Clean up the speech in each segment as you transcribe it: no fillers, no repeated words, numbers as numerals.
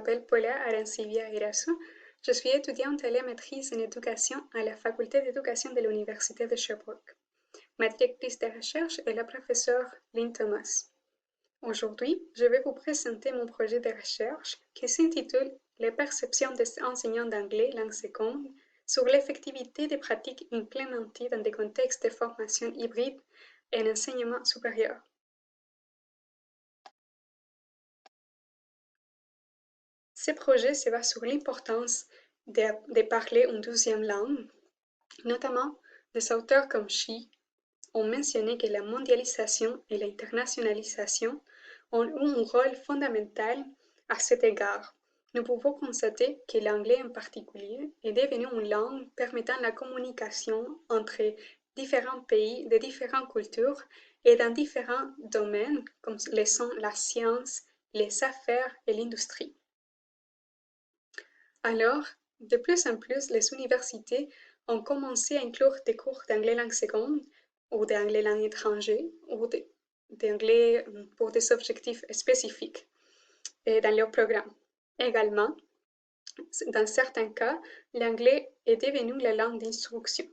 m'appelle Paula Arancibia Irasu. Je suis étudiante à la maîtrise en éducation à la faculté d'éducation de l'Université de Sherbrooke. Ma directrice de recherche est la professeure Lynn Thomas. Aujourd'hui, je vais vous présenter mon projet de recherche qui s'intitule Les perceptions des enseignants d'anglais langue seconde sur l'effectivité des pratiques implémentées dans des contextes de formation hybride et en enseignement supérieur. Ce projet se base sur l'importance de parler une deuxième langue, notamment des auteurs comme Xi ont mentionné que la mondialisation et l'internationalisation ont eu un rôle fondamental à cet égard. Nous pouvons constater que l'anglais en particulier est devenu une langue permettant la communication entre différents pays de différentes cultures et dans différents domaines comme sont la science, les affaires et l'industrie. Alors, de plus en plus, les universités ont commencé à inclure des cours d'anglais langue seconde ou d'anglais langue étrangère ou d'anglais pour des objectifs spécifiques dans leur programme. Également, dans certains cas, l'anglais est devenu la langue d'instruction.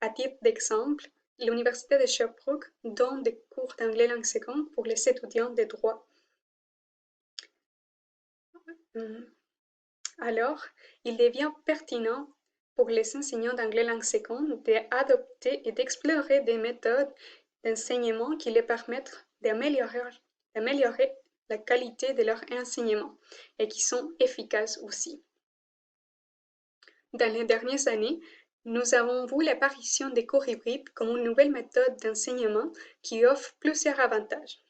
À titre d'exemple, l'Université de Sherbrooke donne des cours d'anglais langue seconde pour les étudiants de droit. Alors, il devient pertinent pour les enseignants d'anglais langue seconde d'adopter et d'explorer des méthodes d'enseignement qui les permettent d'améliorer la qualité de leur enseignement et qui sont efficaces aussi. Dans les dernières années, nous avons vu l'apparition des cours hybrides comme une nouvelle méthode d'enseignement qui offre plusieurs avantages.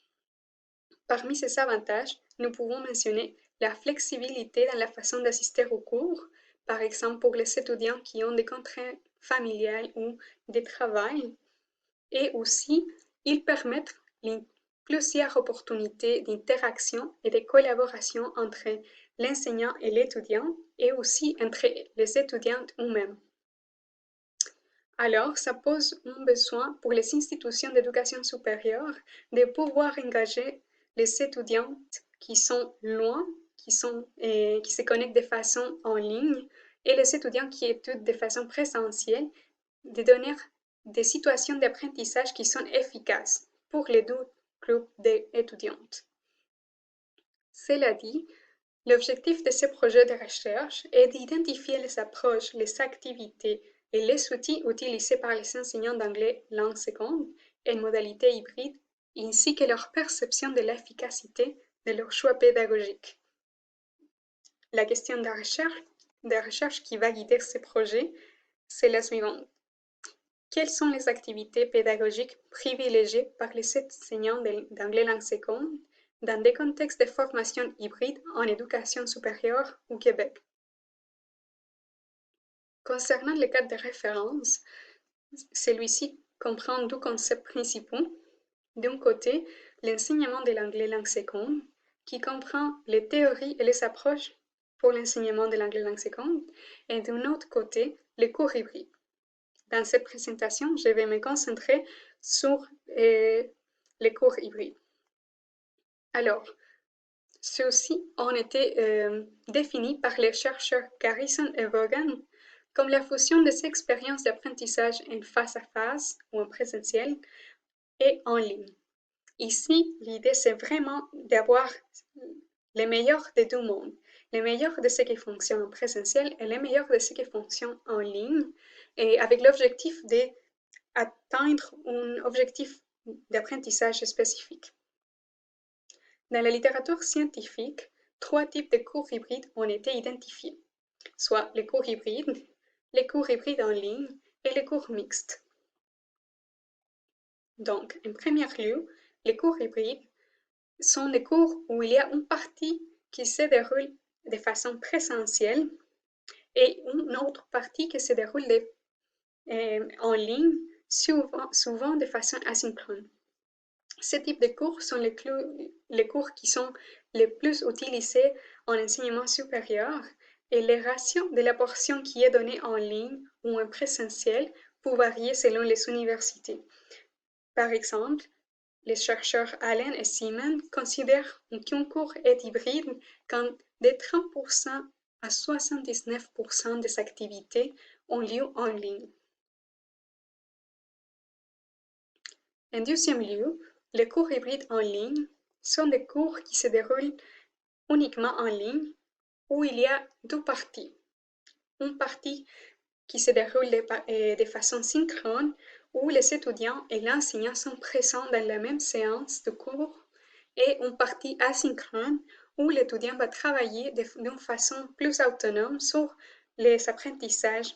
Parmi ces avantages, nous pouvons mentionner la flexibilité dans la façon d'assister aux cours, par exemple pour les étudiants qui ont des contraintes familiales ou de travail, et aussi ils permettent plusieurs opportunités d'interaction et de collaboration entre l'enseignant et l'étudiant, et aussi entre les étudiants eux-mêmes. Alors, ça pose un besoin pour les institutions d'éducation supérieure de pouvoir engager les étudiants qui sont loin, qui se connectent de façon en ligne, et les étudiants qui étudient de façon présentielle, de donner des situations d'apprentissage qui sont efficaces pour les deux groupes d'étudiantes. Cela dit, l'objectif de ce projet de recherche est d'identifier les approches, les activités et les outils utilisés par les enseignants d'anglais langue seconde en modalité hybride, ainsi que leur perception de l'efficacité de leur choix pédagogique. La question de recherche qui va guider ce projet, c'est la suivante. Quelles sont les activités pédagogiques privilégiées par les enseignants d'anglais langue seconde dans des contextes de formation hybride en éducation supérieure au Québec? Concernant le cadre de référence, celui-ci comprend deux concepts principaux. D'un côté, l'enseignement de l'anglais langue seconde, qui comprend les théories et les approches pour l'enseignement de l'anglais langue seconde, et d'un autre côté, les cours hybrides. Dans cette présentation, je vais me concentrer sur les cours hybrides. Alors, ceux-ci ont été définis par les chercheurs Garrison et Vaughan comme la fusion des expériences d'apprentissage en face à face ou en présentiel et en ligne. Ici, l'idée, c'est vraiment d'avoir les meilleurs des deux mondes, les meilleurs de ce qui fonctionne en présentiel et les meilleurs de ce qui fonctionne en ligne, et avec l'objectif d'atteindre un objectif d'apprentissage spécifique. Dans la littérature scientifique, 3 types de cours hybrides ont été identifiés, soit les cours hybrides en ligne et les cours mixtes. Donc, en premier lieu, les cours hybrides sont des cours où il y a une partie qui se déroule de façon présentielle et une autre partie qui se déroule en ligne, souvent de façon asynchrone. Ce type de cours sont les cours qui sont les plus utilisés en enseignement supérieur, et les ratios de la portion qui est donnée en ligne ou en présentiel peut varier selon les universités. Par exemple, les chercheurs Allen et Seaman considèrent qu'un cours est hybride quand de 30% à 79% des activités ont lieu en ligne. En deuxième lieu, les cours hybrides en ligne sont des cours qui se déroulent uniquement en ligne où il y a deux parties. Une partie qui se déroule de façon synchrone où les étudiants et l'enseignant sont présents dans la même séance de cours et une partie asynchrone où l'étudiant va travailler d'une façon plus autonome sur les apprentissages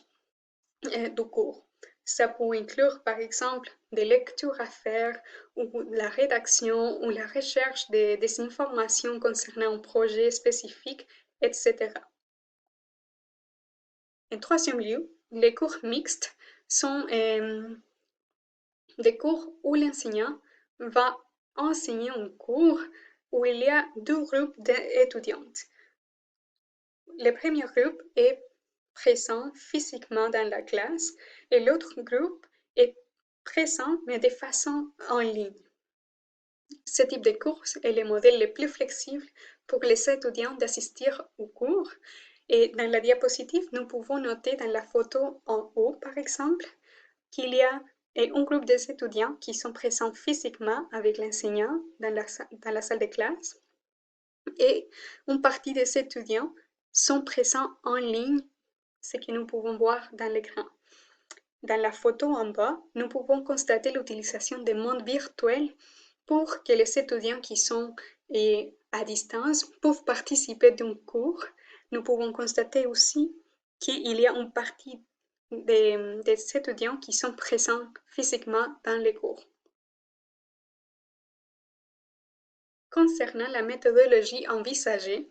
du cours. Ça peut inclure par exemple des lectures à faire ou la rédaction ou la recherche des informations concernant un projet spécifique, etc. En troisième lieu, les cours mixtes sont des cours où l'enseignant va enseigner un cours où il y a deux groupes d'étudiantes. Le premier groupe est présent physiquement dans la classe et l'autre groupe est présent mais de façon en ligne. Ce type de cours est le modèle le plus flexible pour les étudiants d'assister au cours. Et dans la diapositive, nous pouvons noter dans la photo en haut, par exemple, qu'il y a un groupe d'étudiants qui sont présents physiquement avec l'enseignant dans la salle de classe et une partie des étudiants sont présents en ligne, ce que nous pouvons voir dans l'écran. Dans la photo en bas, nous pouvons constater l'utilisation des mondes virtuels pour que les étudiants qui sont à distance peuvent participer d'un cours. Nous pouvons constater aussi qu'il y a une partie des étudiants qui sont présents physiquement dans les cours. Concernant la méthodologie envisagée,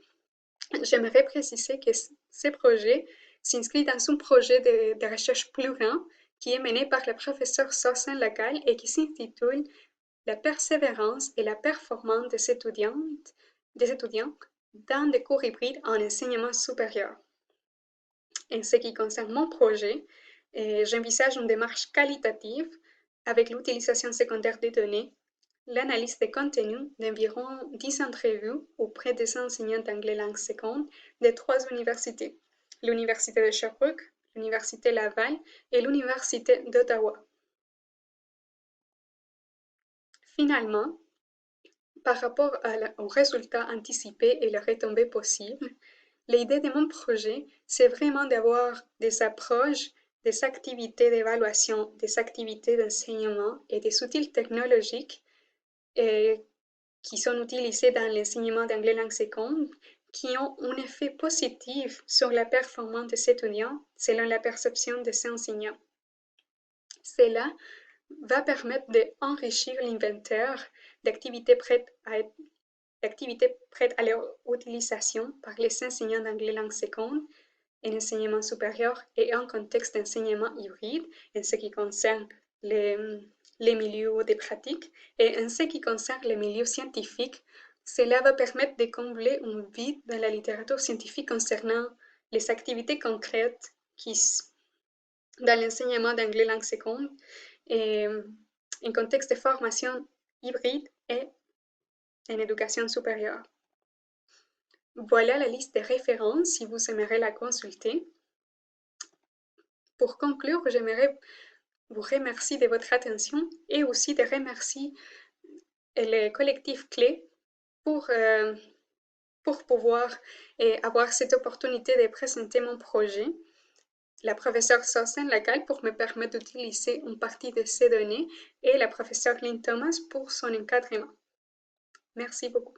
j'aimerais préciser que ce projet s'inscrit dans un projet de recherche plus grand qui est mené par le professeur Saucin Lacalle et qui s'intitule La persévérance et la performance des étudiants dans des cours hybrides en enseignement supérieur. En ce qui concerne mon projet, j'envisage une démarche qualitative avec l'utilisation secondaire des données, l'analyse des contenus d'environ 10 entrevues auprès des enseignants d'anglais langue seconde de 3 universités, l'Université de Sherbrooke, l'Université Laval et l'Université d'Ottawa. Finalement, par rapport aux résultats anticipés et les retombées possibles, l'idée de mon projet, c'est vraiment d'avoir des approches, des activités d'évaluation, des activités d'enseignement et des outils technologiques qui sont utilisés dans l'enseignement d'anglais langue seconde qui ont un effet positif sur la performance des étudiants selon la perception des enseignants. Cela va permettre d'enrichir l'inventaire d'activités prêtes à leur utilisation par les enseignants d'anglais langue seconde en enseignement supérieur et en contexte d'enseignement hybride en ce qui concerne les milieux de pratique et en ce qui concerne les milieux scientifiques, cela va permettre de combler un vide dans la littérature scientifique concernant les activités concrètes dans l'enseignement d'anglais langue seconde et en contexte de formation hybride et en éducation supérieure. Voilà la liste de références si vous aimeriez la consulter. Pour conclure, j'aimerais vous remercier de votre attention et aussi de remercier le collectif Clé pour pouvoir avoir cette opportunité de présenter mon projet. La professeure Saucin Lacalle pour me permettre d'utiliser une partie de ces données et la professeure Lynn Thomas pour son encadrement. Merci beaucoup.